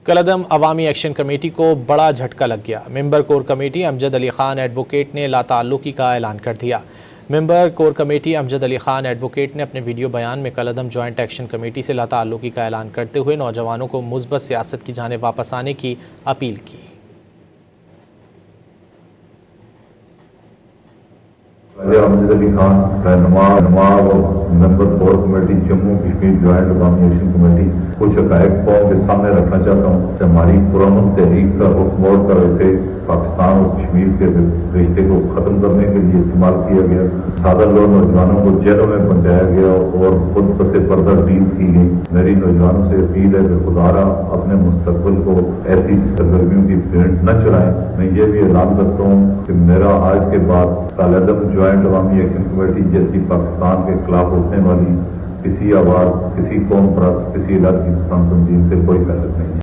کالعدم عوامی action committee کو بڑا جھٹکا لگ گیا۔ ممبر کور کمیٹی امجد علی خان ایڈوکیٹ نے لا تعلقی کا اعلان کر دیا۔ ممبر کور کمیٹی امجد علی خان ایڈوکیٹ نے اپنے ویڈیو بیان میں کالعدم جوائنٹ ایکشن کمیٹی سے لا تعلقی کا اعلان کرتے ہوئے نوجوانوں کو مثبت سیاست کی جانب واپس آنے کی اپیل کی۔ امجد علی خان رہنما اور member core committee Jammu Kashmir joint Awami action committee کچھ حقائق قوم کے سامنے رکھنا چاہتا ہوں کہ ہماری پرامن تحریک کا حکم اور کا ویسے پاکستان اور کشمیر کے رشتے کو ختم کرنے کے لیے استعمال کیا گیا۔ سادہ لوگ نوجوانوں کو جیلوں میں پہنچایا گیا اور خود پس پردہ ڈیل کی گئی۔ میری نوجوانوں سے اپیل ہے کہ خدا را اپنے مستقبل کو ایسی سرگرمیوں کی بھیڑ نہ چڑھائیں۔ میں یہ بھی اعلان کرتا ہوں کہ میرا آج کے بعد کالعدم جوائنٹ عوامی ایکشن کمیٹی جیسی پاکستان کے خلاف اٹھنے والی کسی آواز، کسی قوم پرست، کسی علاقائی تنظیم سے کوئی تعلق نہیں ہے۔